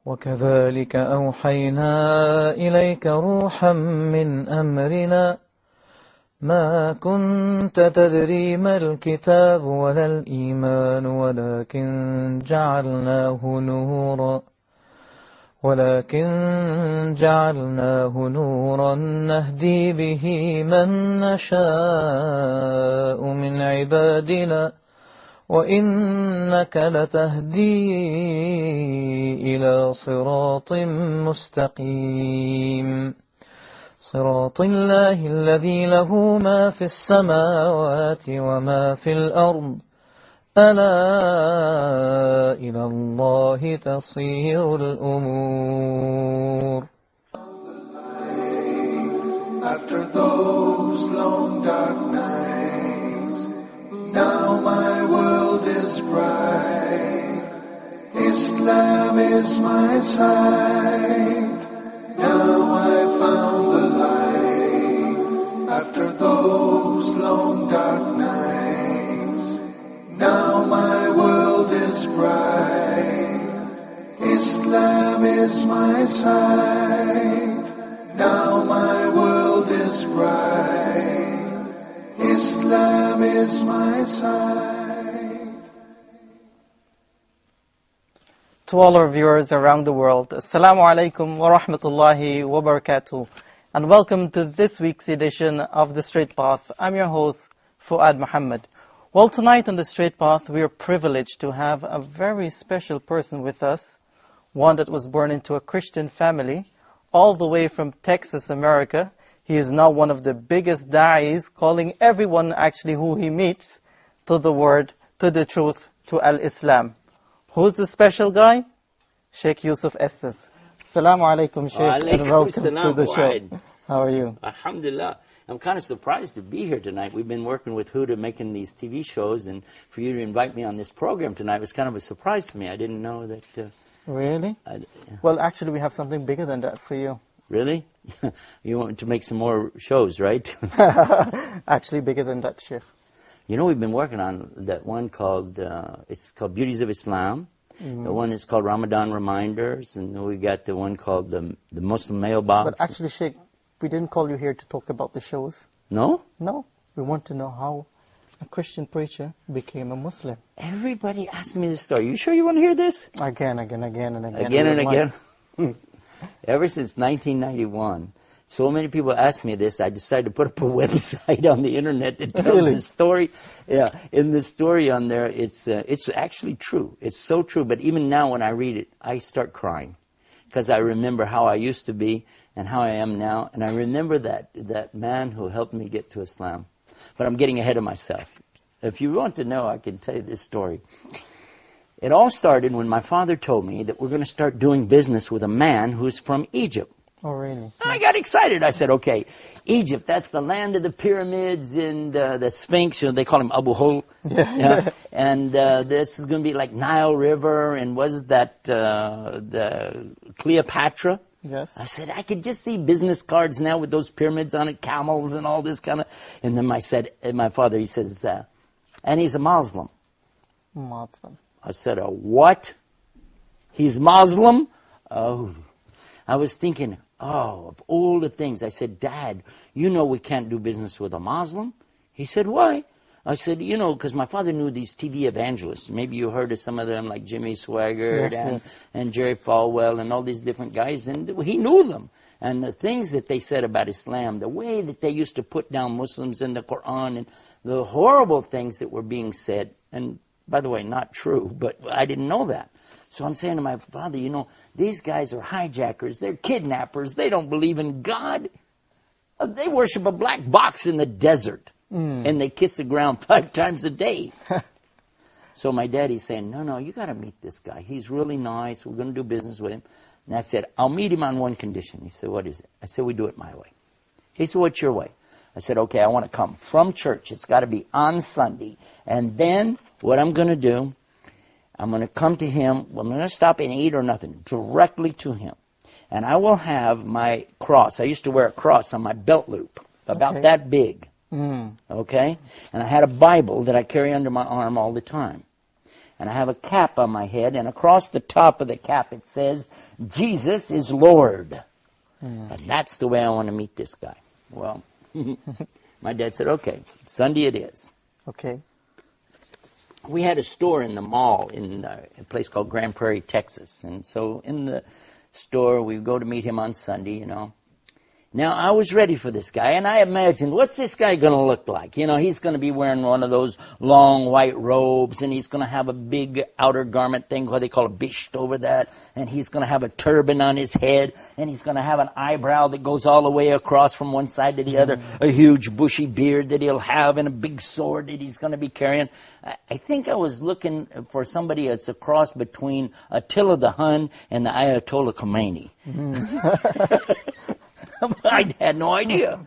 وكذلك أوحينا إليك روحا من أمرنا ما كنت تدري ما الكتاب ولا الإيمان ولكن جعلناه نورا نهدي به من نشاء من عبادنا وإنك لتهدي إلى صراط مستقيم صراط الله الذي له ما في السماوات وما في الأرض ألا إلى الله تصير الأمور. After those long dark nights, now my world is bright. Islam is my sight. Now I found the light. After those long dark nights, now my world is bright. Islam is my sight. Now my world is bright. Islam is my sight. To all our viewers around the world, Assalamu alaikum wa rahmatullahi wa barakatuh, and welcome to this week's edition of The Straight Path. I'm your host, Fuad Muhammad. Well, tonight on The Straight Path, we are privileged to have a very special person with us, one that was born into a Christian family, all the way from Texas, America. He is now one of the biggest da'is, calling everyone actually who he meets to the word, to the truth, to al-Islam. Who's the special guy? Sheikh Yusuf Estes. Assalamu alaikum, Sheikh, and welcome to the show. How are you? Alhamdulillah. I'm kind of surprised to be here tonight. We've been working with Huda making these TV shows, and for you to invite me on this program tonight was kind of a surprise to me. I didn't know that... Really? Well, actually, we have something bigger than that for you. Really? You want to make some more shows, right? Actually, bigger than that, Sheikh. You know, we've been working on that one called, it's called Beauties of Islam. Mm-hmm. The one is called Ramadan Reminders, and then we got the one called the Muslim Mailbox. But actually, Sheikh, we didn't call you here to talk about the shows. No? No. We want to know how a Christian preacher became a Muslim. Everybody asks me this story. You sure you want to hear this? Again. Ever since 1991, so many people ask me this, I decided to put up a website on the internet that tells the story. Yeah, in the story on there, it's actually true. It's so true. But even now when I read it, I start crying. Because I remember how I used to be and how I am now. And I remember that man who helped me get to Islam. But I'm getting ahead of myself. If you want to know, I can tell you this story. It all started when my father told me that we're going to start doing business with a man who's from Egypt. Oh, really? I got excited. I said, okay, Egypt, that's the land of the pyramids and the Sphinx. You know, they call him Abu Hol. Yeah. And this is going to be like Nile River, and was that the Cleopatra? Yes. I said, I could just see business cards now with those pyramids on it, camels and all this kind of... And then my father, he says, and he's a Muslim. Muslim. I said, a what? He's Muslim? Oh. I was thinking, of all the things. I said, Dad, you know we can't do business with a Muslim? He said, why? I said, because my father knew these TV evangelists. Maybe you heard of some of them, like Jimmy Swaggart and Jerry Falwell and all these different guys. And he knew them. And the things that they said about Islam, the way that they used to put down Muslims in the Quran, and the horrible things that were being said. And by the way, not true, but I didn't know that. So I'm saying to my father, these guys are hijackers. They're kidnappers. They don't believe in God. They worship a black box in the desert. And they kiss the ground 5 times a day. So my daddy's saying, no, you got to meet this guy. He's really nice. We're going to do business with him. And I said, I'll meet him on one condition. He said, what is it? I said, we do it my way. He said, what's your way? I said, okay, I want to come from church. It's got to be on Sunday. And then what I'm going to do, I'm going to come to him. I'm going to stop and eat or nothing, directly to him. And I will have my cross. I used to wear a cross on my belt loop, about that big. Okay? And I had a Bible that I carry under my arm all the time. and I have a cap on my head, and across the top of the cap it says, Jesus is Lord. And that's the way I want to meet this guy. Well, my dad said, okay, Sunday it is. Okay. We had a store in the mall in a place called Grand Prairie, Texas. And so in the store, we go to meet him on Sunday, you know. Now, I was ready for this guy, and I imagined, what's this guy going to look like? You know, he's going to be wearing one of those long white robes, and he's going to have a big outer garment thing, what they call a bisht over that, and he's going to have a turban on his head, and he's going to have an eyebrow that goes all the way across from one side to the other, a huge bushy beard that he'll have, and a big sword that he's going to be carrying. I think I was looking for somebody that's a cross between Attila the Hun and the Ayatollah Khomeini. I had no idea.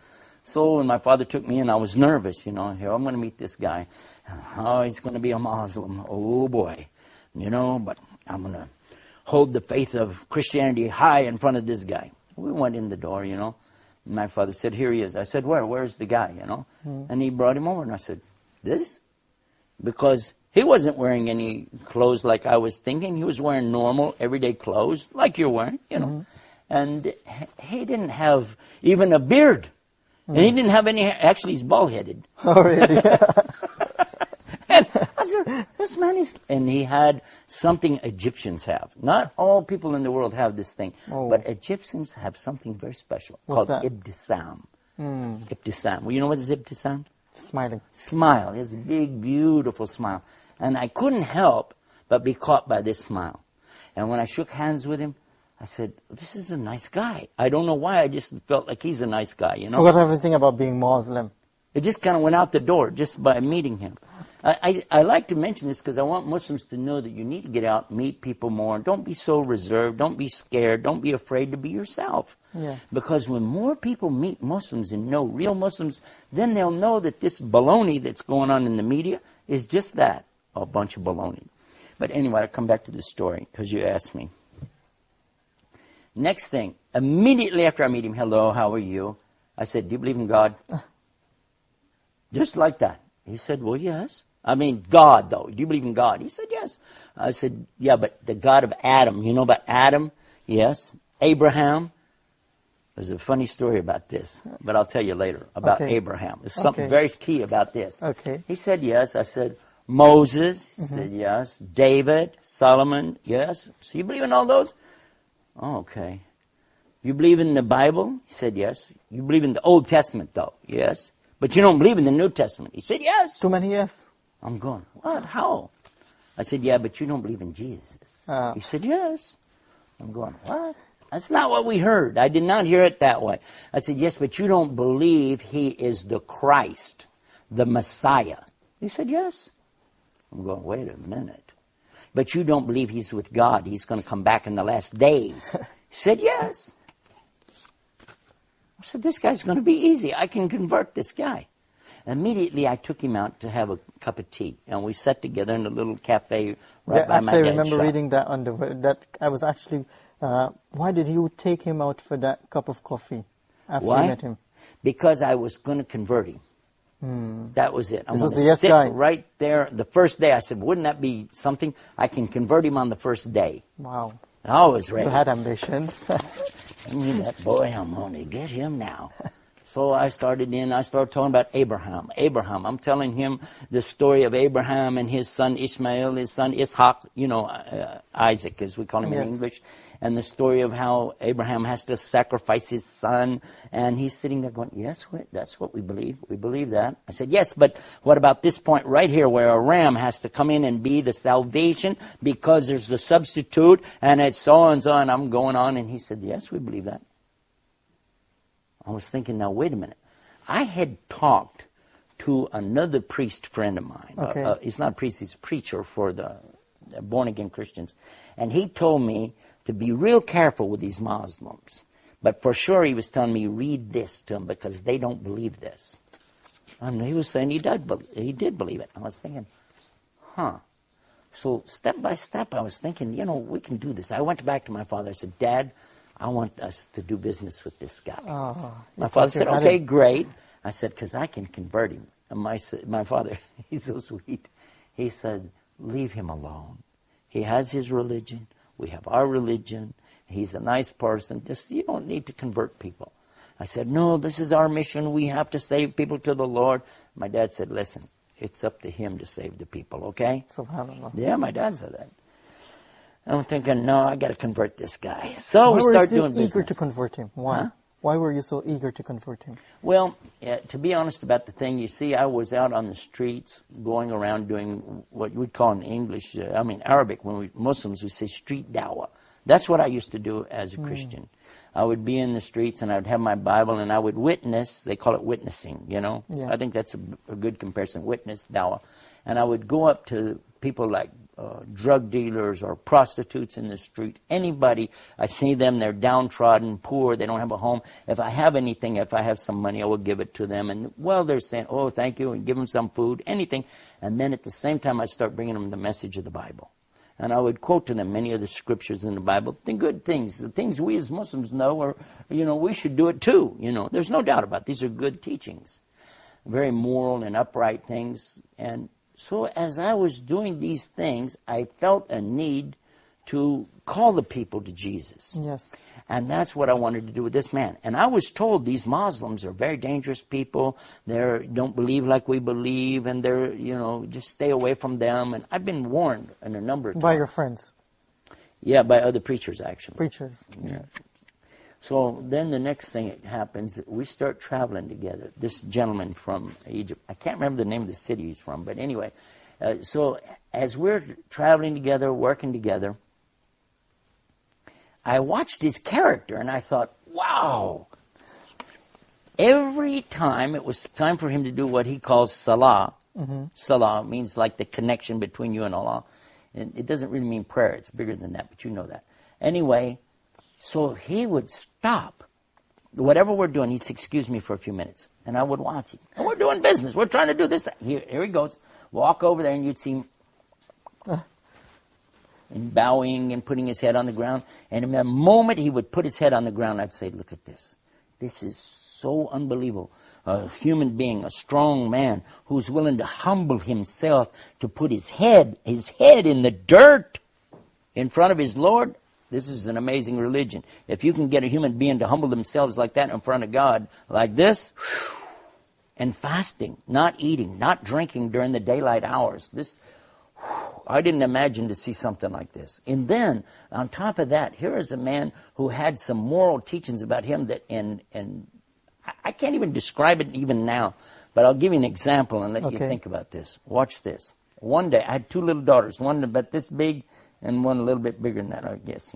So when my father took me in, I was nervous, you know. Here, I'm going to meet this guy. Oh, he's going to be a Muslim. Oh, boy. You know, but I'm going to hold the faith of Christianity high in front of this guy. We went in the door, you know. And my father said, here he is. I said, where's the guy, you know? And he brought him over, and I said, this? Because he wasn't wearing any clothes like I was thinking. He was wearing normal, everyday clothes, like you're wearing, you know. And he didn't have even a beard. And he didn't have any hair. Actually, he's bald-headed. Oh, really? And I said, this man is... And he had something Egyptians have. Not all people in the world have this thing. But Egyptians have something very special called ibtisam. Ibtisam. Well, you know what is ibtisam? Smiling. Smile. He has a big, beautiful smile. And I couldn't help but be caught by this smile. And when I shook hands with him, I said, this is a nice guy. I don't know why, I just felt like he's a nice guy, you know. Forgot everything about being Muslim. It just kind of went out the door just by meeting him. I like to mention this because I want Muslims to know that you need to get out, meet people more. Don't be so reserved. Don't be scared. Don't be afraid to be yourself. Yeah. Because when more people meet Muslims and know real Muslims, then they'll know that this baloney that's going on in the media is just that, a bunch of baloney. But anyway, I'll come back to the story because you asked me. Next thing, immediately after I meet him, hello, how are you? I said, do you believe in God? Just like that. He said, well, yes. I mean, God, though. Do you believe in God? He said, yes. I said, yeah, but the God of Adam. You know about Adam? Yes. Abraham. There's a funny story about this, but I'll tell you later about Abraham. There's something very key about this. Okay. He said, yes. I said, Moses. He said, yes. David, Solomon, yes. So you believe in all those? Oh, okay. You believe in the Bible? He said, yes. You believe in the Old Testament, though? Yes. But you don't believe in the New Testament? He said, yes. Too many yes. I'm going, what? How? I said, yeah, but you don't believe in Jesus. He said, yes. I'm going, what? That's not what we heard. I did not hear it that way. I said, yes, but you don't believe he is the Christ, the Messiah. He said, yes. I'm going, wait a minute. But you don't believe he's with God. He's going to come back in the last days. He said, yes. I said, this guy's going to be easy. I can convert this guy. Immediately, I took him out to have a cup of tea. And we sat together in a little cafe right by my dad's shop. I remember reading that on that. I was actually, why did you take him out for that cup of coffee after you met him? Because I was going to convert him. That was it. I'm going to sit right there. The first day, I said, wouldn't that be something? I can convert him on the first day. Wow. And I was ready. You had ambitions. That boy, I'm going to get him now. So I started talking about Abraham. I'm telling him the story of Abraham and his son Ishmael, his son Ishaq, you know, Isaac, as we call him in English, and the story of how Abraham has to sacrifice his son. And he's sitting there going, yes, that's what we believe. We believe that. I said, yes, but what about this point right here where a ram has to come in and be the salvation because there's the substitute and it's so and so, and I'm going on. And he said, yes, we believe that. I was thinking, now, wait a minute. I had talked to another priest friend of mine. He's not a priest, he's a preacher for the born-again Christians. And he told me to be real careful with these Muslims. But for sure he was telling me, read this to them because they don't believe this. And he was saying he did believe it. I was thinking, So step by step I was thinking, you know, we can do this. I went back to my father. I said, Dad, I want us to do business with this guy. My father said, okay, great. I said, because I can convert him. And my father, he's so sweet. He said, leave him alone. He has his religion. We have our religion. He's a nice person. Just, you don't need to convert people. I said, no, this is our mission. We have to save people to the Lord. My dad said, listen, it's up to him to save the people, okay? SubhanAllah. Yeah, my dad said that. I'm thinking, no, I got to convert this guy. So we start doing business. Why were you so eager to convert him? Why? Huh? Why were you so eager to convert him? Well, to be honest about the thing, you see, I was out on the streets going around doing what we'd call in English, Arabic, when we Muslims, we say street dawah. That's what I used to do as a Christian. I would be in the streets and I would have my Bible and I would witness. They call it witnessing, you know. Yeah. I think that's a good comparison, witness, dawah. And I would go up to people like drug dealers or prostitutes in the street, anybody. I see them, they're downtrodden, poor, they don't have a home. If I have anything, if I have some money, I will give it to them. And, well, they're saying, oh, thank you, and give them some food, anything. And then at the same time, I start bringing them the message of the Bible. And I would quote to them many of the scriptures in the Bible, the good things, the things we as Muslims know, or, we should do it too. There's no doubt about it. These are good teachings, very moral and upright things. And so as I was doing these things, I felt a need to call the people to Jesus. Yes. And that's what I wanted to do with this man. And I was told these Muslims are very dangerous people. They don't believe like we believe, and they're, just stay away from them. And I've been warned in a number of times. By your friends? Yeah, by other preachers, actually. Preachers. Yeah. So then the next thing that happens, we start traveling together. This gentleman from Egypt, I can't remember the name of the city he's from, but anyway. So as we're traveling together, working together, I watched his character and I thought, wow. Every time it was time for him to do what he calls salah. Mm-hmm. Salah means like the connection between you and Allah. And it doesn't really mean prayer. It's bigger than that, but you know that. Anyway, so he would stop. Whatever we're doing, he'd say, excuse me for a few minutes. And I would watch him. And we're doing business. We're trying to do this. Here he goes. Walk over there and you'd see him and bowing and putting his head on the ground. And in the moment he would put his head on the ground, I'd say, look at this. This is so unbelievable. A human being, a strong man, who's willing to humble himself to put his head in the dirt in front of his Lord. This is an amazing religion. If you can get a human being to humble themselves like that in front of God, like this, and fasting, not eating, not drinking during the daylight hours, I didn't imagine to see something like this. And then, on top of that, here is a man who had some moral teachings about him that, and I can't even describe it even now, but I'll give you an example and let you think about this. Watch this. One day, I had two little daughters, one about this big and one a little bit bigger than that, I guess,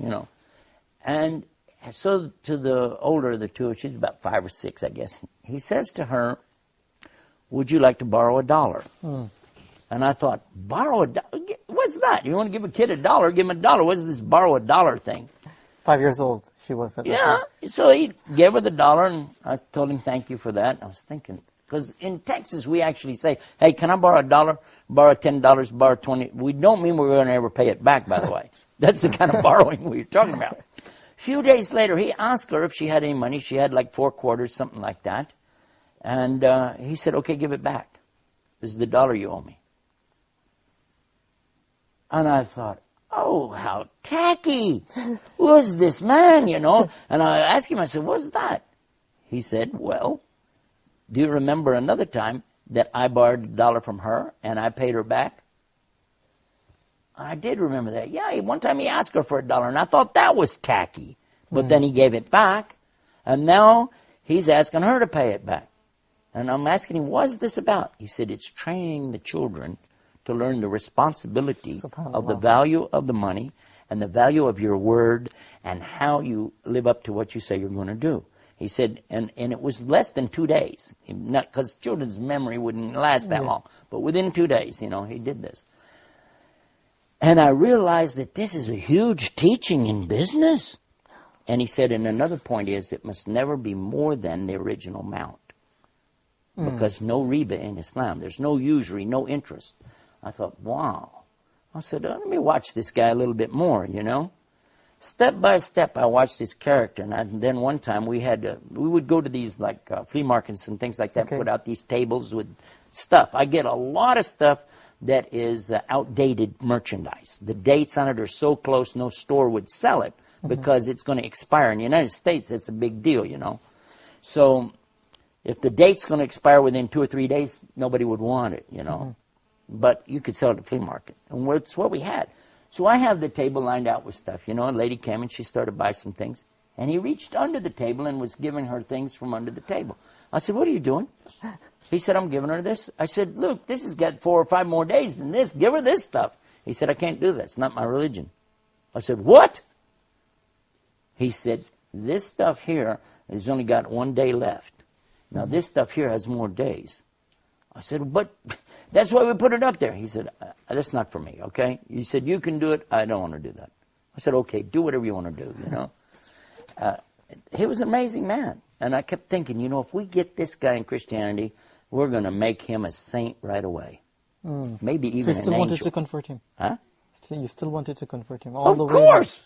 And so to the older of the two, she's about 5 or 6, I guess, he says to her, would you like to borrow $1? And I thought, borrow $1? What's that? You want to give a kid $1? Give him $1. What's this borrow $1 thing? 5 years old, she was at that time. So he gave her the $1, and I told him thank you for that. I was thinking, because in Texas we actually say, hey, can I borrow $1? Borrow $10, borrow 20. We don't mean we're going to ever pay it back, by the way. That's the kind of borrowing we're talking about. A few days later, he asked her if she had any money. She had like 4 quarters, something like that. And he said, okay, give it back. This is the $1 you owe me. And I thought, oh, how tacky. Who's this man, And I asked him, I said, what's that? He said, well, do you remember another time that I borrowed $1 from her and I paid her back? I did remember that. Yeah, one time he asked her for $1 and I thought that was tacky. But then he gave it back and now he's asking her to pay it back. And I'm asking him, what's this about? He said, it's training the children to learn the responsibility of the value of the money and the value of your word and how you live up to what you say you're going to do. He said, and it was less than 2 days, not because children's memory wouldn't last that long, but within 2 days, he did this. And I realized that this is a huge teaching in business. And he said, and another point is, it must never be more than the original amount. Because no riba in Islam, there's no usury, no interest. I thought, wow. I said, let me watch this guy a little bit more, Step by step, I watched his character. And then one time we would go to these like flea markets and things like that, put out these tables with stuff. I get a lot of stuff that is outdated merchandise. The dates on it are so close, no store would sell it because it's going to expire. In the United States, it's a big deal, you know. So if the date's going to expire within 2 or 3 days, nobody would want it, you know. But you could sell it at the flea market. And it's what we had. So I have the table lined out with stuff. You know, a lady came and she started to buy some things. And he reached under the table and was giving her things from under the table. I said, what are you doing? He said, I'm giving her this. I said, look, this has got 4 or 5 more days than this. Give her this stuff. He said, I can't do that. It's not my religion. I said, what? He said, this stuff here has only got 1 day left. Now, this stuff here has more days. I said, but that's why we put it up there. He said, that's not for me, okay? He said, you can do it. I don't want to do that. I said, okay, do whatever you want to do, you know. He was an amazing man. And I kept thinking, you know, if we get this guy in Christianity, we're going to make him a saint right away. Maybe even an angel. So you still wanted to convert him? Huh? You still wanted to convert him? Of course!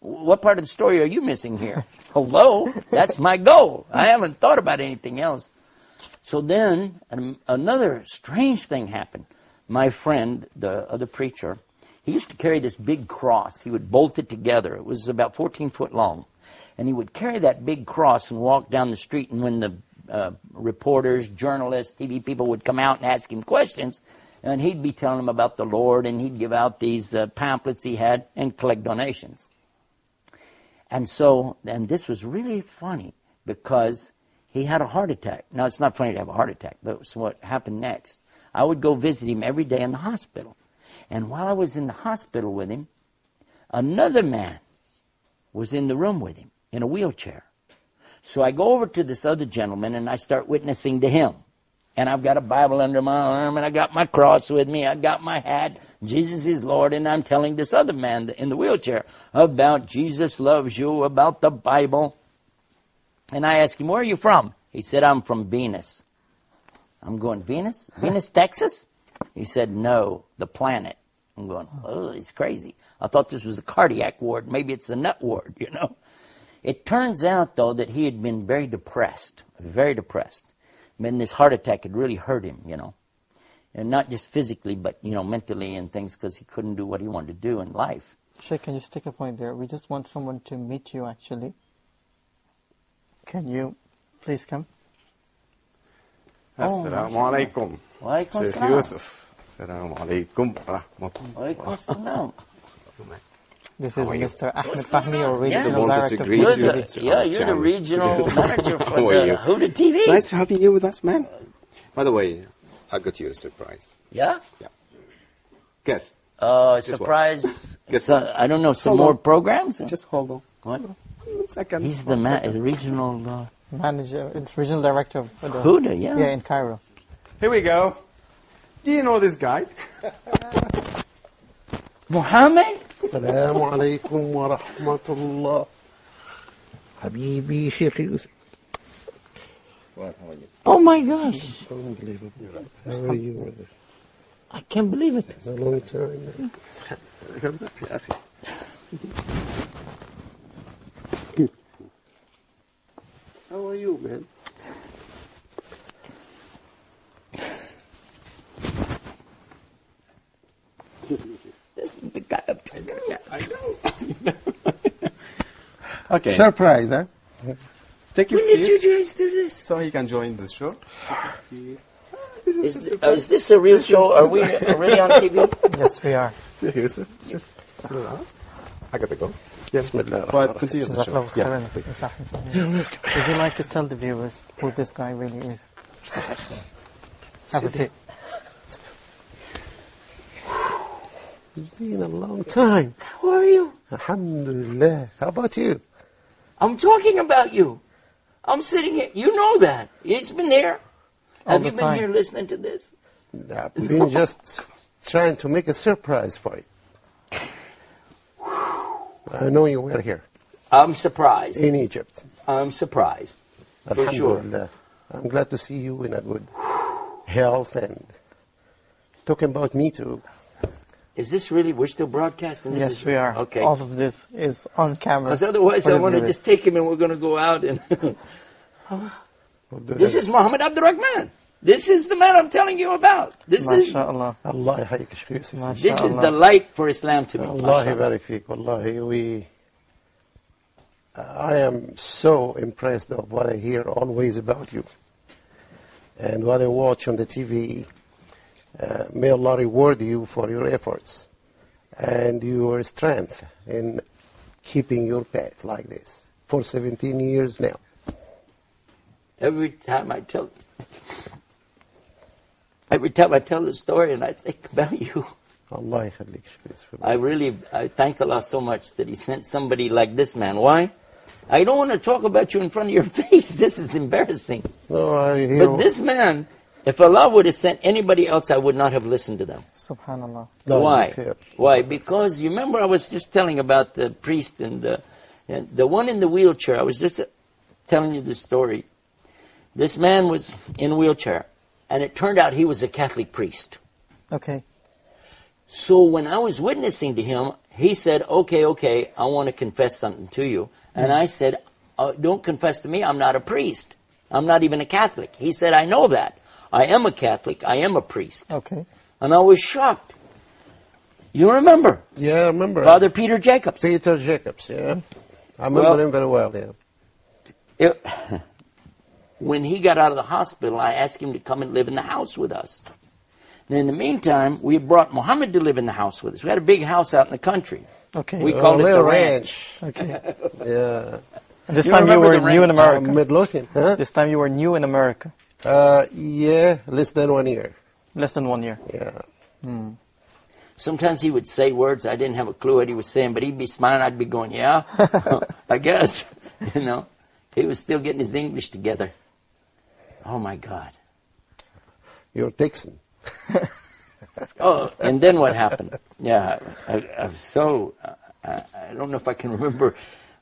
What part of the story are you missing here? Hello? That's my goal. I haven't thought about anything else. So then, another strange thing happened. My friend, the other preacher, he used to carry this big cross. He would bolt it together. It was about 14 foot long. And he would carry that big cross and walk down the street. And when the reporters, journalists, TV people would come out and ask him questions, and he'd be telling them about the Lord, and he'd give out these pamphlets he had and collect donations. And so, and this was really funny because he had a heart attack. Now, it's not funny to have a heart attack, but it was what happened next. I would go visit him every day in the hospital. And while I was in the hospital with him, another man was in the room with him in a wheelchair. So I go over to this other gentleman and I start witnessing to him. And I've got a Bible under my arm and I got my cross with me. I got my hat. Jesus is Lord. And I'm telling this other man in the wheelchair about Jesus loves you, about the Bible. And I asked him, where are you from? He said, I'm from Venus. I'm going, Venus? Venus, Texas? He said, no, the planet. I'm going, oh, he's crazy. I thought this was a cardiac ward. Maybe it's the nut ward, you know. It turns out, though, that he had been very depressed. And this heart attack had really hurt him, you know. And not just physically, but, you know, mentally and things because he couldn't do what he wanted to do in life. Sheikh, can you stick a point there? We just want someone to meet you, actually. Can you please come? Assalamu alaikum. Wa alaikum Sheikh assalam. Yusuf. Assalamu alaikum wa rahmatullah. Wa alaikum assalam. This is Mr. Ahmed Fahmi, our regional wanted to director. greet you. You're the regional manager for How are you? Huda TV. Nice having you with us, man. By the way, I got you a surprise. Yeah? Yeah. Guess. Surprise. Guess I don't know, some Hold more on. programs? Just hold on. What? 1 second. He's the regional Manager, it's regional director of the Huda, yeah. Yeah, in Cairo. Here we go. Do you know this guy? Muhammad? السلام عليكم ورحمة الله حبيبي شيخ يوسف. Oh my gosh. Unbelievable. How are you, brother? I can't believe it. It's a long time. Come back, يا أخي. How are you, man? This is the guy I'm talking about. I know. Okay. Surprise, huh? Take your When did seat you guys do this? so he can join the show. Is this a real show? Are we really on TV? Yes, we are. Sheikh Yusuf, just I gotta go. بسم الله الرحمن But الرحيم. continue the Jazakallah show. khairan. Mr. Ahmed Fahmi. Would you like to tell the viewers who this guy really is? Have a seat. It's been a long time. How are you? Alhamdulillah. How about you? I'm talking about you. I'm sitting here. You know that. It's been here. All Have the you been time. here listening to this? I've been just trying to make a surprise for you. I know you were here I'm surprised. in Egypt. I'm surprised. For sure. Alhamdulillah. I'm glad to see you in a good health and talking about me too. Is this really, we're still broadcasting? This Yes, is- we are. Okay. All of this is on camera. Because otherwise for I the want to viewers. just take him and we're going to go out and... This is Muhammad Abdul Rahman. This is the man I'm telling you about. This is MashaAllah. Allah يحييك Sheikh Yusuf. this is the light for Islam to me. Allah يبارك فيك. Wallahi, I am so impressed of what I hear always about you and what I watch on the TV. May Allah reward you for your efforts and your strength in keeping your path like this for 17 years now. Every time I tell the story and I think about you, Allah يخليك Sheikh Yusuf. I thank Allah so much that He sent somebody like this man. Why? I don't want to talk about you in front of your face. This is embarrassing. No, I hear. But this man, if Allah would have sent anybody else, I would not have listened to them. Subhanallah. Why? Why? Because you remember I was just telling about the priest and the one in the wheelchair. I was just telling you the story. This man was in a wheelchair, and it turned out he was a Catholic priest. Okay. So when I was witnessing to him, he said, okay, I want to confess something to you. And I said, don't confess to me, I'm not a priest. I'm not even a Catholic. He said, I know that. I am a Catholic, I am a priest. Okay. And I was shocked. You remember? Yeah, I remember. Father Peter Jacobs. Peter Jacobs, yeah. I remember him very well, yeah. When he got out of the hospital, I asked him to come and live in the house with us. And in the meantime, we had brought Muhammad to live in the house with us. We had a big house out in the country. Okay. We called it the ranch. Okay. Yeah. And this You time you remember were the new in ranch? America. Midlothian, huh? This time you were new in America. Yeah, less than 1 year. Less than 1 year. Yeah. Sometimes he would say words, I didn't have a clue what he was saying, but he'd be smiling, I'd be going, yeah, I guess. You know, he was still getting his English together. Oh my God. You're Texan. Oh, and then what happened? Yeah, I was so, I don't know if I can remember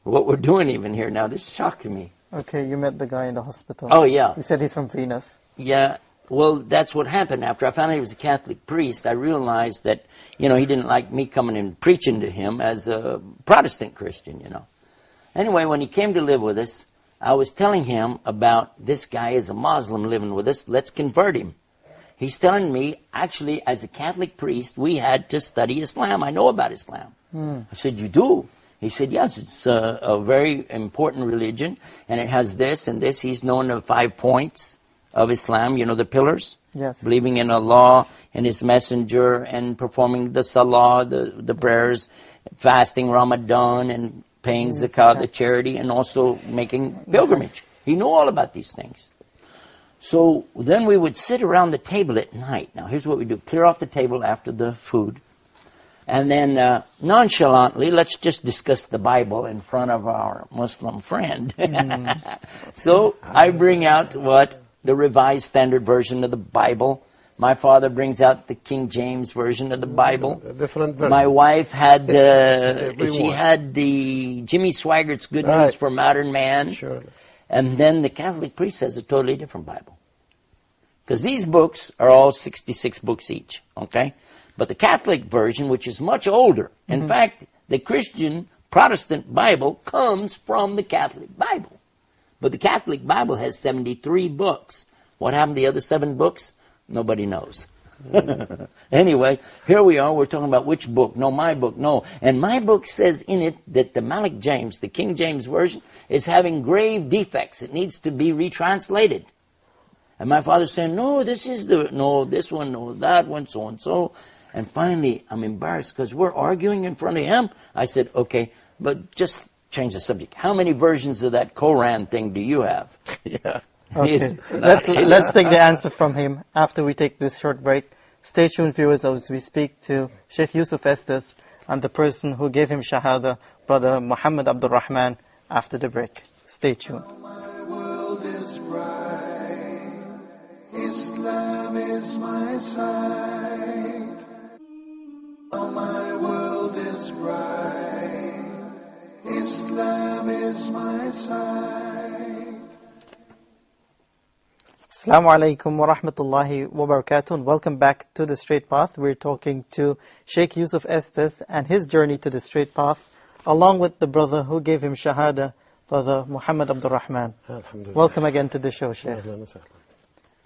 what we're doing even here now. This is shocking me. Okay, you met the guy in the hospital. Oh, yeah. He said he's from Venus. Yeah, well, that's what happened. After I found out he was a Catholic priest, I realized that, you know, he didn't like me coming and preaching to him as a Protestant Christian, you know. Anyway, when he came to live with us, I was telling him about this guy is a Muslim living with us. Let's convert him. He's telling me, actually, as a Catholic priest, we had to study Islam. I know about Islam. I said, you do? He said, yes, it's a very important religion, and it has this and this. He's known the 5 points of Islam, you know, the pillars. Yes. Believing in Allah and His Messenger and performing the salah, the prayers, fasting Ramadan and paying zakah, the charity, and also making pilgrimage. He knew all about these things. So then we would sit around the table at night. Now here's what we do. Clear off the table after the food. And then nonchalantly, let's just discuss the Bible in front of our Muslim friend. So I bring out the Revised Standard Version of the Bible. My father brings out the King James Version of the Bible. A different version. My wife had, she had the Jimmy Swaggart's Good News for Modern Man. Sure. And then the Catholic priest has a totally different Bible. Because these books are all 66 books each, okay? But the Catholic version, which is much older, in fact, the Christian Protestant Bible comes from the Catholic Bible. But the Catholic Bible has 73 books. What happened to the other 7 books? Nobody knows. Anyway, here we are. We're talking about which book. No, my book. No. And my book says in it that the Malik James, the King James Version, is having grave defects. It needs to be retranslated. And my father's saying, no, this one, no, that one, so and so. And finally, I'm embarrassed because we're arguing in front of him. I said, okay, but just change the subject. How many versions of that Koran thing do you have? Yeah. Okay. Let's take the answer from him after we take this short break. Stay tuned, viewers, as we speak to Sheikh Yusuf Estes and the person who gave him Shahada, Brother Muhammad Abdul Rahman, after the break. Stay tuned. My world is bright. Islam is my sight. Oh, my world is bright. Islam is my sight. Assalamu alaikum wa rahmatullahi wa barakatuh, and welcome back to The Straight Path. We're talking to Sheikh Yusuf Estes and his journey to the straight path, along with the brother who gave him Shahada, Brother Muhammad Abdul Rahman. Welcome again to the show, Sheikh.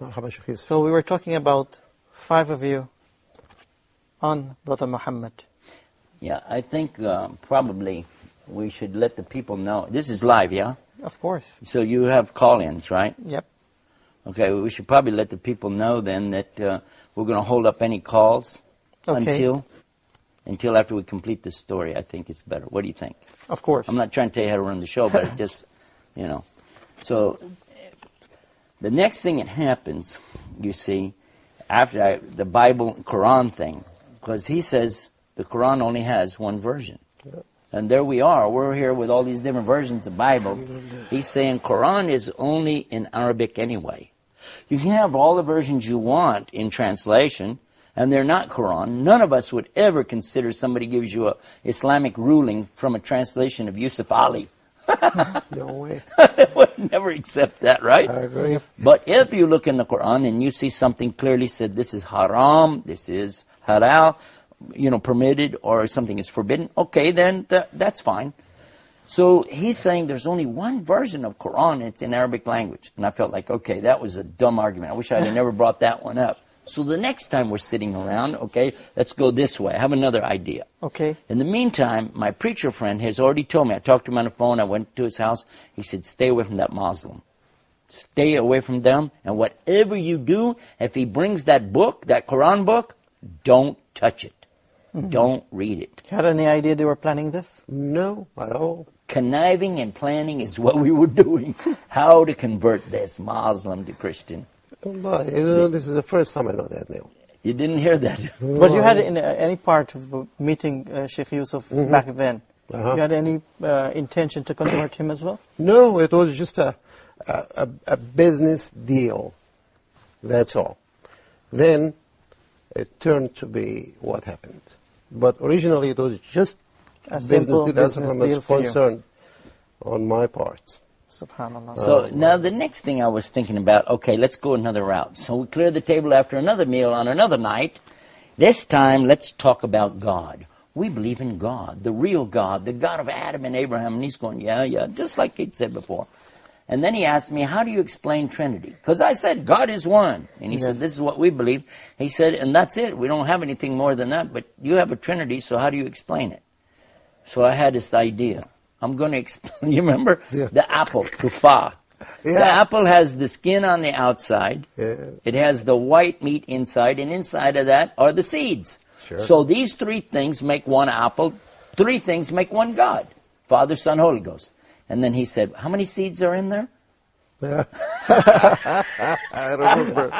مرحبا شيخ يوسف. So we were talking about 5 of you on Brother Muhammad. Yeah, I think probably we should let the people know. This is live, yeah? Of course. So you have call-ins, right? Yep. Okay, well, we should probably let the people know then that we're going to hold up any calls until after we complete the story. I think it's better. What do you think? Of course. I'm not trying to tell you how to run the show, but it just, you know. So the next thing that happens, you see, after the Bible, Quran thing, because he says the Quran only has one version. And there we are. We're here with all these different versions of Bibles. He's saying Quran is only in Arabic anyway. You can have all the versions you want in translation, and they're not Quran. None of us would ever consider somebody gives you a Islamic ruling from a translation of Yusuf Ali. No way. Would never accept that, right? I agree. But if you look in the Quran and you see something clearly said, this is haram, this is halal, permitted, or something is forbidden, okay, then that's fine. So he's saying there's only one version of Quran, it's in Arabic language. And I felt like, okay, that was a dumb argument. I wish I had never brought that one up. So the next time we're sitting around, okay, let's go this way. I have another idea. Okay. In the meantime, my preacher friend has already told me, I talked to him on the phone, I went to his house, he said, stay away from that Muslim. Stay away from them, and whatever you do, if he brings that book, that Quran book, don't touch it. Mm-hmm. Don't read it. You had any idea they were planning this? No, at all. Conniving and planning is what we were doing. How to convert this Muslim to Christian. This is the first time I know that now. You didn't hear that? But you had in any part of meeting Sheikh Yusuf back then, you had any intention to convert him as well? No, it was just a business deal. That's all. Then it turned to be what happened. But originally it was just a business simple deal as business far deal as for you. concerned on my part. Subhanallah. So now the next thing I was thinking about, okay, let's go another route. So we clear the table after another meal on another night. This time, let's talk about God. We believe in God, the real God, the God of Adam and Abraham. And he's going, yeah, just like he'd said before. And then he asked me, how do you explain Trinity? Because I said, God is one. And he said, this is what we believe. He said, and that's it. We don't have anything more than that. But you have a Trinity, so how do you explain it? So I had this idea. I'm going to explain. You remember? Yeah. The apple, tufah. Yeah. The apple has the skin on the outside. Yeah. It has the white meat inside. And inside of that are the seeds. Sure. So these 3 things make one apple. 3 things make one God. Father, Son, Holy Ghost. And then he said, how many seeds are in there? Yeah. I remember.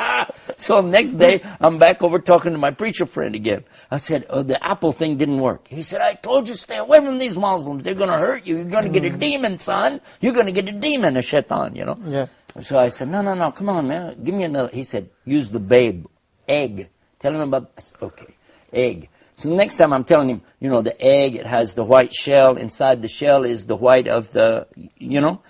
So next day, I'm back over talking to my preacher friend again. I said, the apple thing didn't work. He said, I told you stay away from these Muslims. They're going to hurt you. You're going to get a demon, son. You're going to get a demon, a shaitan, Yeah. So I said, no, come on, man. Give me another. He said, use the babe, egg. Tell him about, I said, okay, egg. So the next time I'm telling him, the egg, it has the white shell. Inside the shell is the white of the,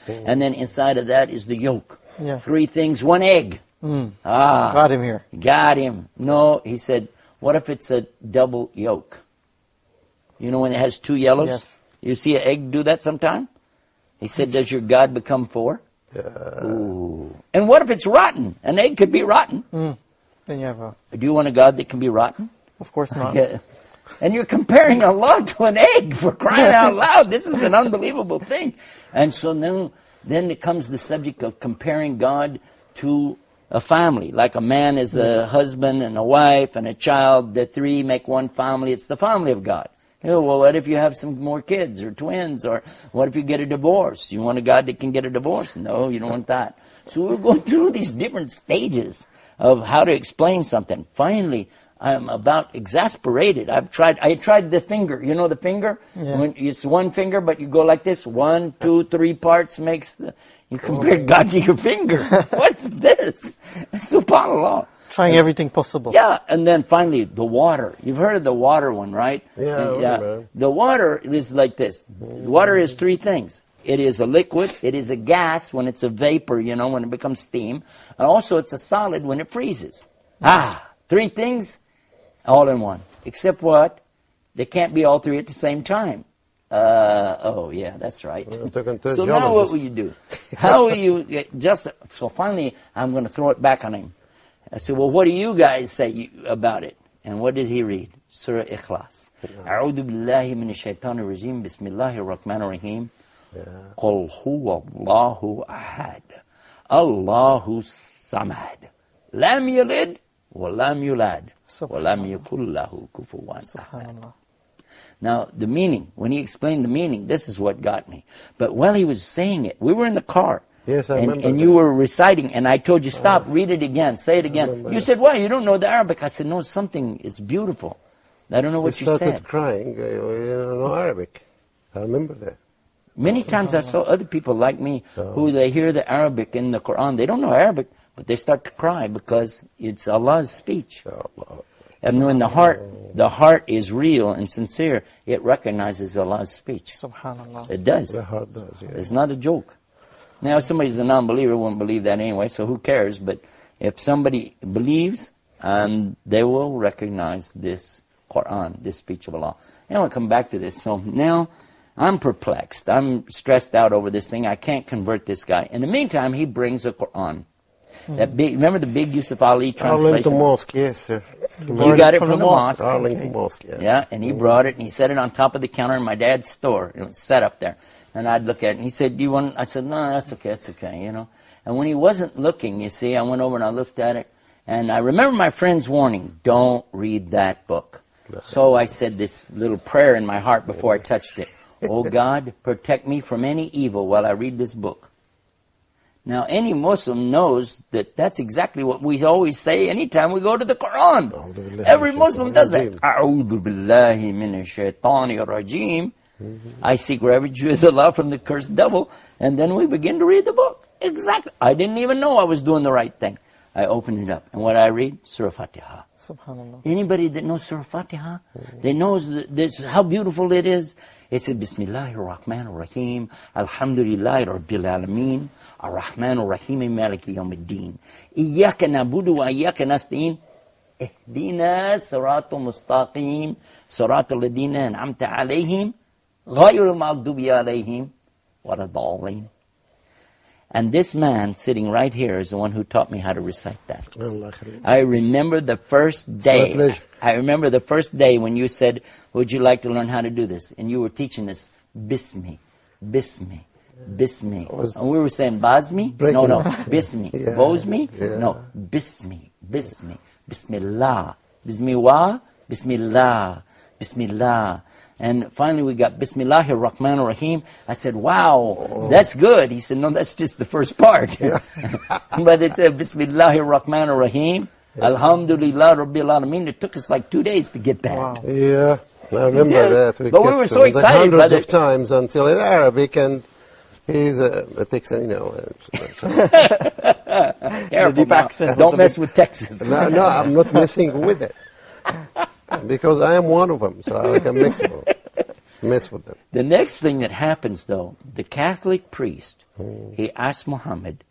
and then inside of that is the yolk. Yeah. 3 things, 1 egg. Got him here. Got him. No, he said, what if it's a double yolk? When it has 2 yellows? Yes. You see an egg do that sometime? He said, does your God become 4? Ooh. And what if it's rotten? An egg could be rotten. Then you have a... Do you want a God that can be rotten? Of course not. Yeah. And you're comparing Allah to an egg, for crying out loud. This is an unbelievable thing. And so then it comes the subject of comparing God to a family. Like a man is a husband and a wife and a child. The 3 make one family. It's the family of God. Well, what if you have some more kids or twins? Or what if you get a divorce? You want a God that can get a divorce? No, you don't want that. So we're going through these different stages of how to explain something. Finally, I'm about exasperated. I tried the finger. You know the finger? Yeah. When it's 1 finger, but you go like this. 1, 2, 3 parts makes you compare God to your finger. What's this? SubhanAllah. Trying everything possible. Yeah, and then finally, the water. You've heard of the water one, right? Yeah. The water is like this. Water is 3 things. It is a liquid. It is a gas when it's a vapor, when it becomes steam. And also it's a solid when it freezes. 3 things all in one. Except what? They can't be all 3 at the same time. Oh, yeah, that's right. So now what will you do? How will you so finally I'm going to throw it back on him. I said, well, what do you guys say about it? And what did he read? Surah Ikhlas. أعوذ بالله من الشيطان الرجيم بسم الله الرحمن الرحيم قل هو الله أحد الله الصمد لم يلد ولم يولد ولم يكن له كفوا أحد. Now, the meaning, when he explained the meaning, this is what got me. But while he was saying it, we were in the car. Yes, I remember. And you were reciting, and I told you, stop, read it again, say it again. You said, why? You don't know the Arabic. I said, no, something, it's beautiful. I don't know what you said. I started crying. You don't know Arabic. I remember that. Many times I saw other people like me who they hear the Arabic in the Quran. They don't know Arabic, but they start to cry because it's Allah's speech. And when the heart is real and sincere, it recognizes Allah's speech. Subhanallah. It does. The heart does, yeah. It's not a joke. Now, if somebody's a non-believer, won't believe that anyway, so who cares? But if somebody believes, they will recognize this Quran, this speech of Allah. And I'll come back to this. So now, I'm perplexed. I'm stressed out over this thing. I can't convert this guy. In the meantime, he brings a Quran. That big, remember the big Yusuf Ali translation? Arlington Mosque, yes, sir. You got it from the mosque. Arlington Mosque, yeah. Yeah, and he brought it, and he set it on top of the counter in my dad's store. It was set up there. And I'd look at it, and he said, do you want, I said, no, that's okay, you know. And when he wasn't looking, you see, I went over and I looked at it, and I remember my friend's warning, don't read that book. So I said this little prayer in my heart before I touched it. Oh God, protect me from any evil while I read this book. Now, any Muslim knows that that's exactly what we always say anytime we go to the Quran. Every Muslim does that. A'udhu billahi minash shaitani rajim. I seek refuge with Allah from the cursed devil. And then we begin to read the book. Exactly. I didn't even know I was doing the right thing. I opened it up. And what I read? Surah Fatiha. Subhanallah. Anybody that knows Surah Fatiha, they knows this, how beautiful it is. It said, Bismillahir Rahmanir Rahim, Alhamdulillahi Rabbil Alameen, Ar-Rahmanir Rahim, Maliki Yawmiddin. Iyaka nabudu wa iyaka nasta'in. Ihdina siratal mustaqim, siratal ladina an'amta alayhim, ghayril maghdubi alayhim, waladhdallin. And this man sitting right here is the one who taught me how to recite that. I remember the first day. I remember the first day when you said, would you like to learn how to do this? And you were teaching us Bismi, Bismi, Bismi. And we were saying Basmi? No, Bismi. Bosmi? No, Bismi, Bismi, Bismillah, Bismiwa, Bismillah, Bismillah. And finally we got Bismillahir Rahmanir Rahim. I said, wow, that's good. He said, no, that's just the first part. But it said Bismillahir Rahmanir Rahim. Alhamdulillah Rabbil Alameen. It took us like 2 days to get that. Wow. Yeah, I remember that. But we were so excited by hundreds of times until in Arabic, and he's a Texan, you know. Careful now. Don't mess with Texas. No, I'm not messing with it. Because I am one of them, so I can mess with them. The next thing that happens, though, the Catholic priest, he asked Muhammad,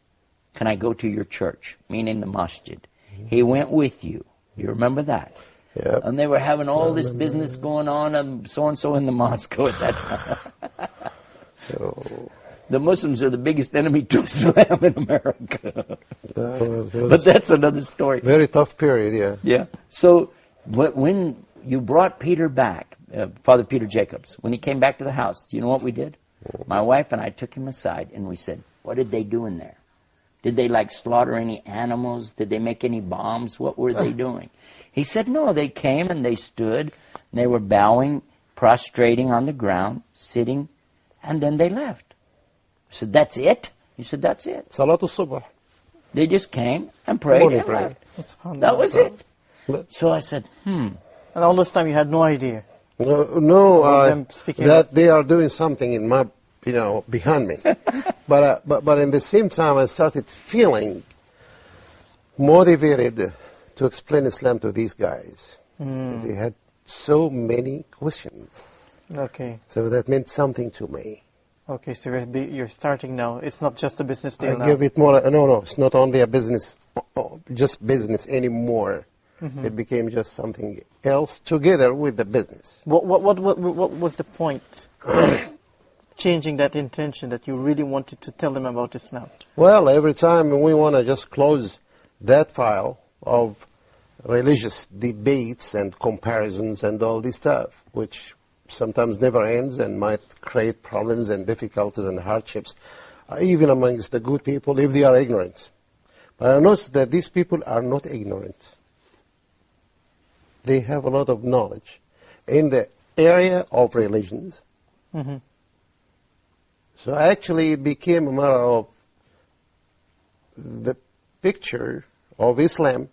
can I go to your church? Meaning the masjid. He went with you. You remember that? Yep. And they were having all this business going on, and so-and-so in the mosque at that time. The Muslims are the biggest enemy to Islam in America. But that's another story. Very tough period, yeah. Yeah. So when you brought Peter back, Father Peter Jacobs, when he came back to the house, do you know what we did? My wife and I took him aside and we said, what did they do in there? Did they slaughter any animals? Did they make any bombs? What were they doing? He said, no, they came and they stood, and they were bowing, prostrating on the ground, sitting, and then they left. I said, that's it? He said, that's it. Salatul Subh. They just came and prayed and left. That was it. So I said, And all this time you had no idea? No, that they are doing something in my, behind me. but in the same time I started feeling motivated to explain Islam to these guys. They had so many questions. Okay. So that meant something to me. Okay, so you're starting now. It's not just a business deal now. I give it more. No, it's not only a business, just business anymore. It became just something else together with the business. What was the point changing that intention that you really wanted to tell them about Islam? Well, every time we want to just close that file of religious debates and comparisons and all this stuff, which sometimes never ends and might create problems and difficulties and hardships, even amongst the good people if they are ignorant. But I notice that these people are not ignorant. They have a lot of knowledge in the area of religions. Mm-hmm. So actually it became a matter of the picture of Islam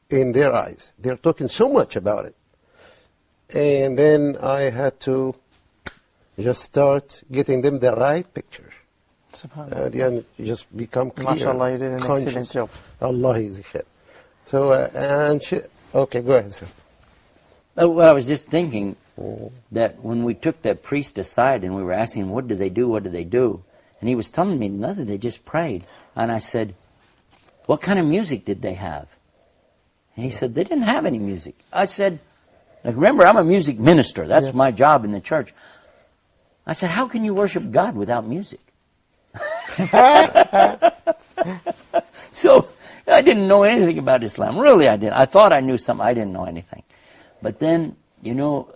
in their eyes. They're talking so much about it. And then I had to just start getting them the right picture. SubhanAllah. And just become clear. MashaAllah, you did an conscious. excellent job. Allah is khair. So, okay, go ahead, sir. Well, I was just thinking that when we took that priest aside and we were asking him, what do they do, what do they do? And he was telling me nothing, they just prayed. And I said, what kind of music did they have? And he said, they didn't have any music. I said, like, remember, I'm a music minister. That's my job in the church. I said, how can you worship God without music? So I didn't know anything about Islam. Really, I didn't. I thought I knew something. I didn't know anything. But then, you know,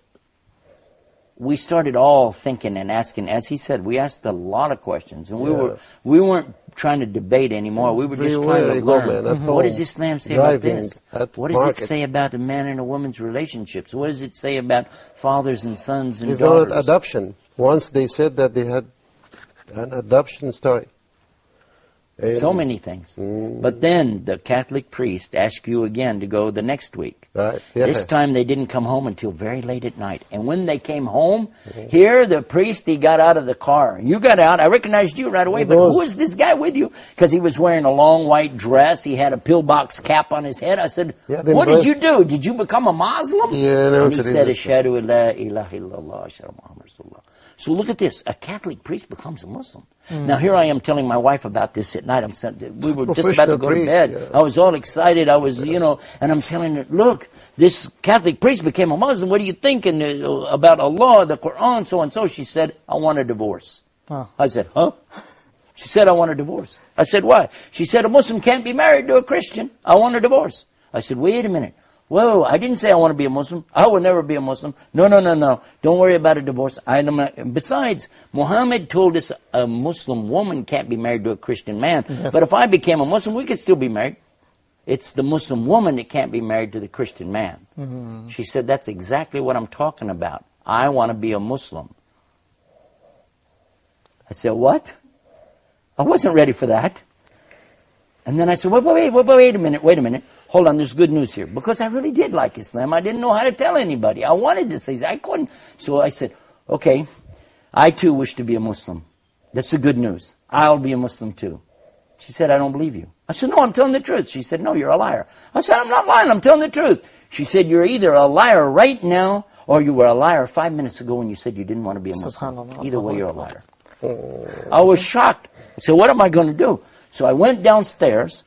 we started all thinking and asking. As he said, we asked a lot of questions, and we weren't trying to debate anymore. We were just trying to learn. What does Islam say about this? What does it say about a man and a woman's relationships? What does it say about fathers and sons and daughters? Adoption. Once they said that they had an adoption story. So many things. But then the Catholic priest asked you again to go the next week. Right. Yeah. This time they didn't come home until very late at night. And when they came home, here the priest, he got out of the car. You got out. I recognized you right away. But who is this guy with you? Because he was wearing a long white dress. He had a pillbox cap on his head. I said, what did you do? Did you become a Muslim? And he said, Ashhadu an la ilaha illallah, Ashhadu Muhammad Rasulullah. So look at this. A Catholic priest becomes a Muslim. Now here I am telling my wife about this at night. We were just about to go to bed. Yeah. I was all excited. I was, and I'm telling her, look, this Catholic priest became a Muslim. What are you thinking about Allah, the Quran, so and so? She said, I want a divorce. I said, huh? She said, I want a divorce. I said, why? She said, a Muslim can't be married to a Christian. I want a divorce. I said, wait a minute. Whoa, I didn't say I want to be a Muslim. I will never be a Muslim. No. Don't worry about a divorce. Besides, Muhammad told us a Muslim woman can't be married to a Christian man. Yes. But if I became a Muslim, we could still be married. It's the Muslim woman that can't be married to the Christian man. Mm-hmm. She said, that's exactly what I'm talking about. I want to be a Muslim. I said, what? I wasn't ready for that. And then I said, wait a minute. Hold on, there's good news here. Because I really did like Islam. I didn't know how to tell anybody. I wanted to say, I couldn't. So I said, okay, I too wish to be a Muslim. That's the good news. I'll be a Muslim too. She said, I don't believe you. I said, no, I'm telling the truth. She said, no, you're a liar. I said, I'm not lying, I'm telling the truth. She said, you're either a liar right now, or you were a liar 5 minutes ago when you said you didn't want to be a Muslim. Either way, you're a liar. I was shocked. I said, what am I going to do? So I went downstairs.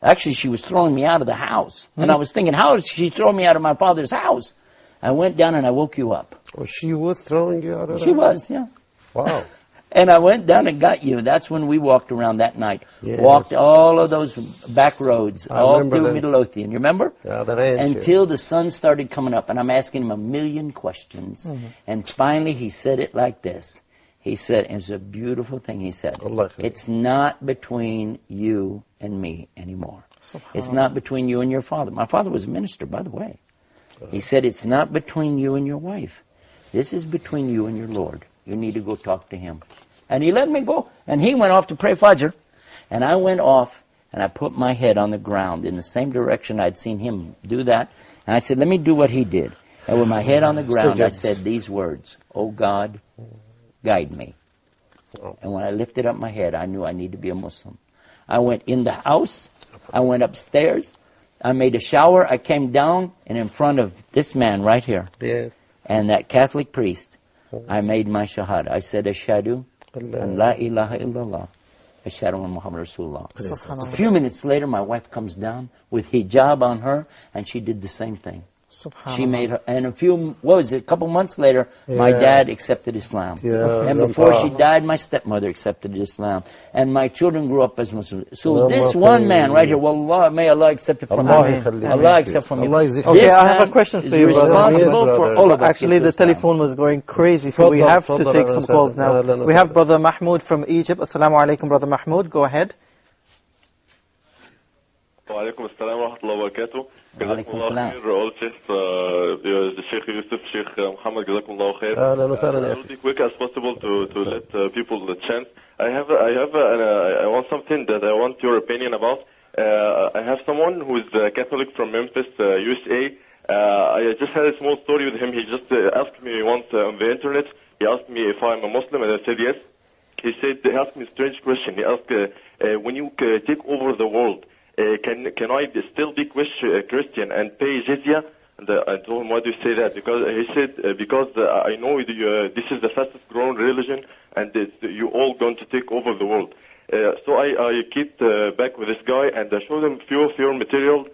Actually, she was throwing me out of the house. And I was thinking, how did she throw me out of my father's house? I went down and I woke you up. Oh, she was throwing you out of the house? She was, yeah. Wow. And I went down and got you. That's when we walked around that night. Yes. Walked all of those back roads, all through Midlothian. You remember? Yeah, the ranch. Until the sun started coming up. And I'm asking him a million questions. Mm-hmm. And finally he said it like this. He said, it was a beautiful thing he said. It's not between you and me anymore. It's not between you and your father. My father was a minister, by the way. He said, it's not between you and your wife. This is between you and your Lord. You need to go talk to him. And he let me go. And he went off to pray Fajr. And I went off and I put my head on the ground in the same direction I'd seen him do that. And I said, let me do what he did. And with my head on the ground, I said these words, oh God, guide me. And when I lifted up my head, I knew I needed to be a Muslim. I went in the house. I went upstairs. I made a shower. I came down, and in front of this man right here, and that Catholic priest, I made my shahada. I said, Ashhadu an la ilaha illallah, Ashhadu an Muhammad Rasulullah. A few minutes later, my wife comes down with hijab on her, and she did the same thing. She made her, and a couple months later, my Yeah. dad accepted Islam. Yeah, And before she Grandpa. died, my stepmother accepted Islam. And my children grew up as Muslims. So Allah this khayr. one man right here, wallah, may Allah accept it from Allah him. yakhallik. Allah accept from him. Allah yajzik Okay, This I have a man question for is you, brother. responsible Yes, for brother. all of us. Actually, the telephone was going crazy, so we Tfaddal, have to tfaddal, take ahlan some wa calls sahlan. now. Ahlan wa We have sahlan. Brother Mahmoud from Egypt. Assalamu alaikum, Brother Mahmoud. Go ahead. وعليكم السلام ورحمة الله وبركاته. وعليكم جزاكم الله السلام. خير. All Sheikh Yusuf, Sheikh Muhammad, جزاكم الله خير. أهلا وسهلا يا I'll أخي. be quick as possible to let people the chance. I want something that I want your opinion about. I have someone who is Catholic from Memphis, USA. I just had a small story with him. He just asked me once on the internet. He asked me if I'm a Muslim, and I said yes. He asked me a strange question. He asked, when you take over the world, can I still be Christian and pay jizya? And I told him, why do you say that? Because he said, because I know this is the fastest growing religion, and you're all going to take over the world. So I keep back with this guy, and I showed him few of your material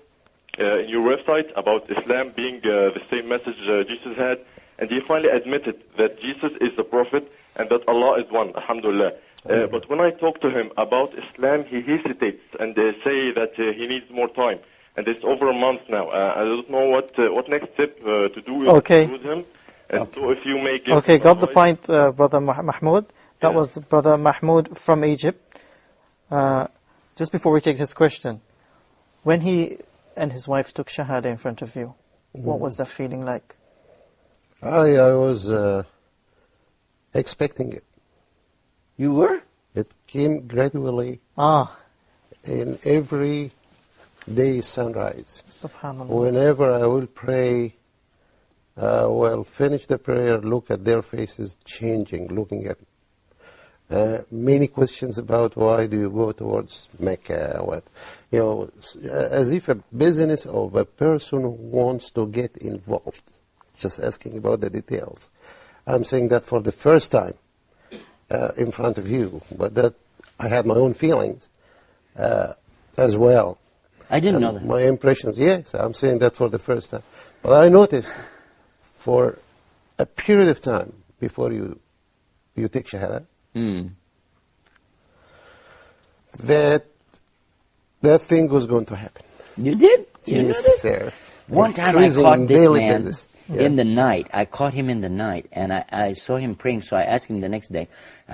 in your website about Islam being the same message Jesus had, and he finally admitted that Jesus is the prophet and that Allah is one, alhamdulillah. But when I talk to him about Islam, he hesitates and say that he needs more time. And it's over a month now. I don't know what next step to do with him. And so if you may give Okay, got the advice. point, Brother Mahmoud. That was Brother Mahmoud from Egypt. Just before we take his question, when he and his wife took Shahada in front of you, what was that feeling like? I was expecting it. You were? It came gradually in every day sunrise. Subhanallah. Whenever I will pray, will finish the prayer, look at their faces changing, looking at many questions about why do you go towards Mecca, as if a business of a person who wants to get involved, just asking about the details. I'm saying that for the first time in front of you, but that I had my own feelings as well. I didn't know that. My impressions, yes, I'm saying that for the first time. But I noticed for a period of time before you take Shahada, that thing was going to happen. You did? Yes, sir. One time I Increasing caught this daily man basis. in the night. I caught him in the night, and I saw him praying, so I asked him the next day,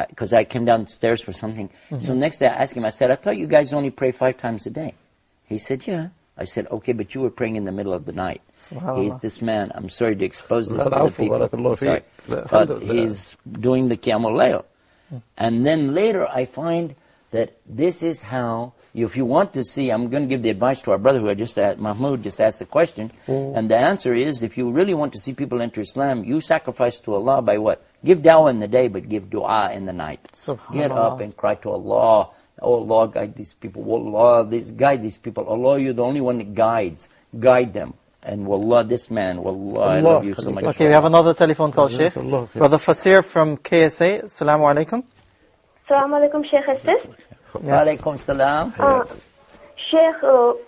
because I came downstairs for something. So next day I asked him, I said, I thought you guys only pray 5 times a day. He said, yeah. I said, okay, but you were praying in the middle of the night. This man, I'm sorry to expose this to the people. Sorry. But he's doing the Qiyamul Layl. And then later I find that this is how, if you want to see, I'm going to give the advice to our brother who I just asked, Mahmoud just asked the question, and the answer is, if you really want to see people enter Islam, you sacrifice to Allah by what? Give dawah in the day, but give dua in the night. Get up and cry to Allah. Oh Allah, guide these people. Allah, guide these people. Allah, you're the only one that guides. Guide them. And wallah, this man, wallah, I love you so much. Okay, we have another telephone call, Sheikh. Brother Fasir from KSA. Assalamu alaikum. Assalamu alaikum, Sheikh Astes. Wa alaikum salam. Sheikh,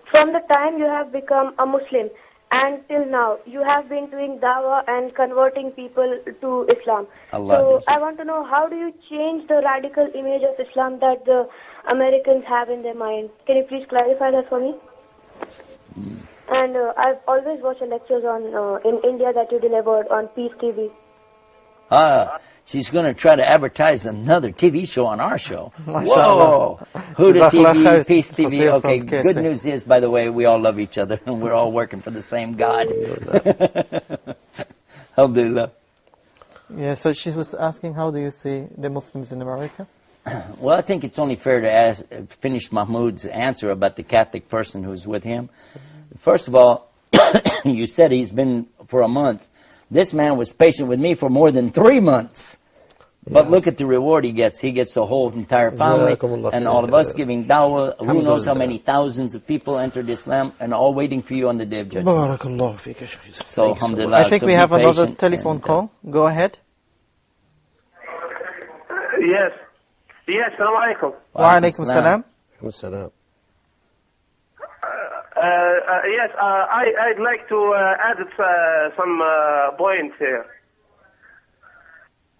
from the time you have become a Muslim and till now, you have been doing dawah and converting people to Islam. So I want to know, how do you change the radical image of Islam that the Americans have in their mind? Can you please clarify that for me? And I've always watched the lectures in India that you delivered on Peace TV. She's going to try to advertise another TV show on our show. Whoa! Huda TV, Peace TV. Okay, good news is, by the way, we all love each other and we're all working for the same God. Alhamdulillah. Yeah, so she was asking, how do you see the Muslims in America? Well, I think it's only fair to finish Mahmoud's answer about the Catholic person who's with him. First of all, you said he's been for a month. This man was patient with me for more than 3 months. But look at the reward he gets. He gets the whole entire family and all of us giving dawah. Who knows how many thousands of people entered Islam and all waiting for you on the day of judgment. So, alhamdulillah. I think we have another telephone call. Go ahead. Yes. Assalamu alaikum. Wa alaikum salam. Yes, I'd like to add some points here.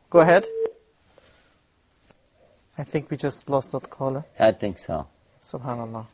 Go ahead. I think we just lost that caller. I think so. Subhanallah.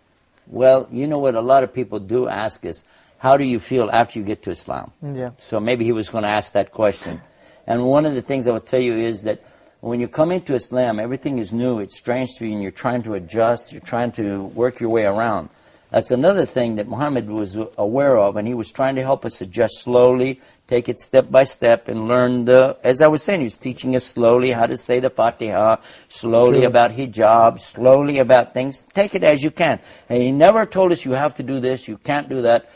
Well, you know what a lot of people do ask is, how do you feel after you get to Islam? Yeah. So maybe he was going to ask that question. And one of the things I will tell you is that when you come into Islam, everything is new, it's strange to you, and you're trying to adjust, you're trying to work your way around. That's another thing that Muhammad was aware of, and he was trying to help us adjust slowly, take it step by step, and learn as I was saying, he was teaching us slowly how to say the Fatiha, slowly about hijab, slowly about things. Take it as you can. And he never told us you have to do this, you can't do that.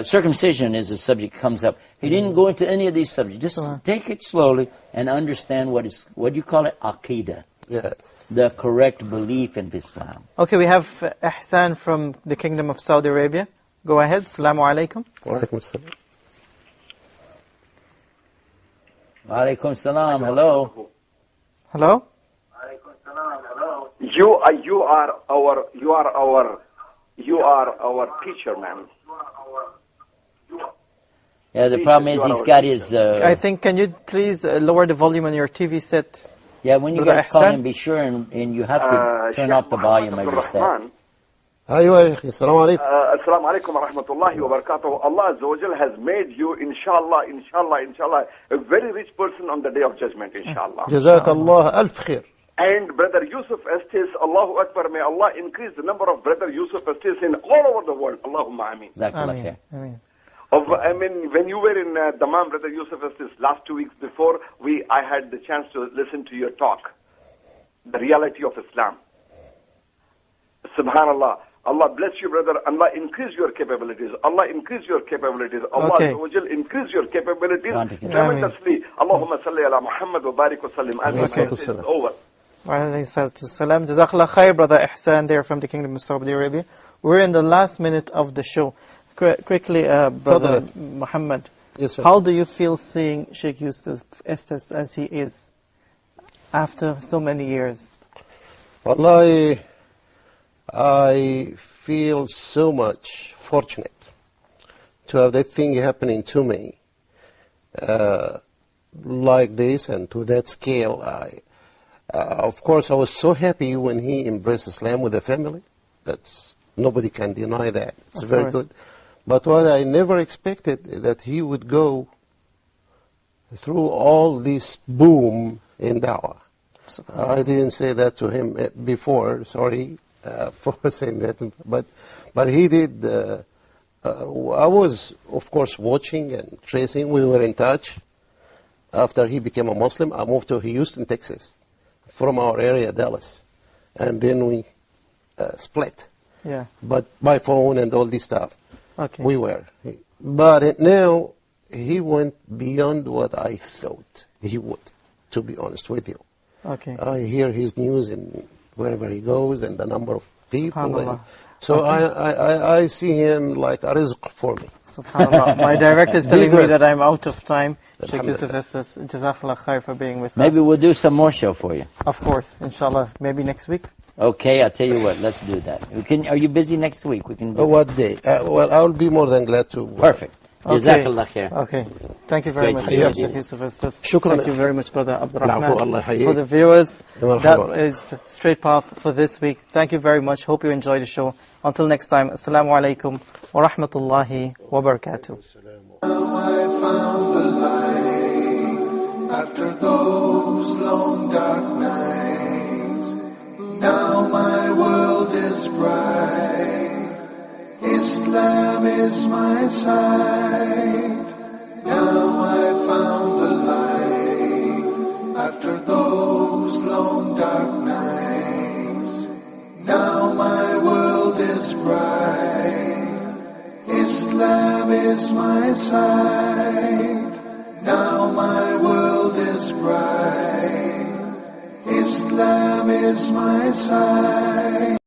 Circumcision is a subject that comes up. He didn't go into any of these subjects. Just take it slowly and understand what do you call it? Aqidah. Yes. The correct belief in Islam. Okay, we have Ihsan from the Kingdom of Saudi Arabia. Go ahead. Assalamu alaikum. Wa alaikum assalam. Wa alaikum salam. Hello. Hello? You are our teacher, man. Yeah, the problem is he's got his... I think, can you please lower the volume on your TV set? Yeah, when you guys call in, be sure and you have to turn off the volume of your set. أيوة يا أخي السلام عليكم. السلام عليكم ورحمة الله وبركاته. Allah Azza wa Jal has made you, inshallah, a very rich person on the Day of Judgment, inshallah. جزاك الله ألف خير. And Brother Yusuf Estes, Allahu Akbar, may Allah increase the number of Brother Yusuf Estes in all over the world. Allahumma ameen. Ameen. I mean, when you were in Dammam, Brother Yusuf Estes, last 2 weeks before, I had the chance to listen to your talk, the reality of Islam. Subhanallah. Allah bless you, brother. Allah increase your capabilities. Allah increase your capabilities. Allah increase your capabilities tremendously. Allahumma salli ala Muhammad wa barik wa sallim. It's over. Salam. Jazakallah khair, Brother Ihsan there from the Kingdom of Saudi Arabia. We're in the last minute of the show. Quickly, Brother Muhammad, yes, sir. How do you feel seeing Sheikh Yusuf Estes as he is after so many years? Wallahi, I feel so much fortunate to have that thing happening to me like this and to that scale. Of course, I was so happy when he embraced Islam with the family. Nobody can deny that. It's very good. But what I never expected that he would go through all this boom in da'wah. I didn't say that to him before, sorry for saying that, but he did. I was, of course, watching and tracing. We were in touch. After he became a Muslim, I moved to Houston, Texas, from our area, Dallas. And then we split. Yeah. But by phone and all this stuff. Okay. We were. But now he went beyond what I thought he would, to be honest with you. Okay. I hear his news in wherever he goes and the number of people. So I see him like a rizq for me. SubhanAllah. My director is telling me that I'm out of time. Sheikh Yusuf Estes, Jazakallah khair for being with us. Maybe we'll do some more show for you. Of course, inshallah. Maybe next week. Okay, I'll tell you what, let's do that. Are you busy next week? We can do what day? Well, I'll be more than glad to. Perfect. Jazakallah khair. Okay. Thank you very much, Sheikh Yusuf Estes. Shukran. Thank you very much, Brother Abdurrahman. For the viewers, that is Straight Path for this week. Thank you very much. Hope you enjoyed the show. Until next time, Assalamu alaikum wa rahmatullahi wa barakatuh. After those long dark nights, now my world is bright. Islam is my sight. Now I found the light. After those long dark nights, now my world is bright. Islam is my sight. Now my world is bright. Islam is my sight.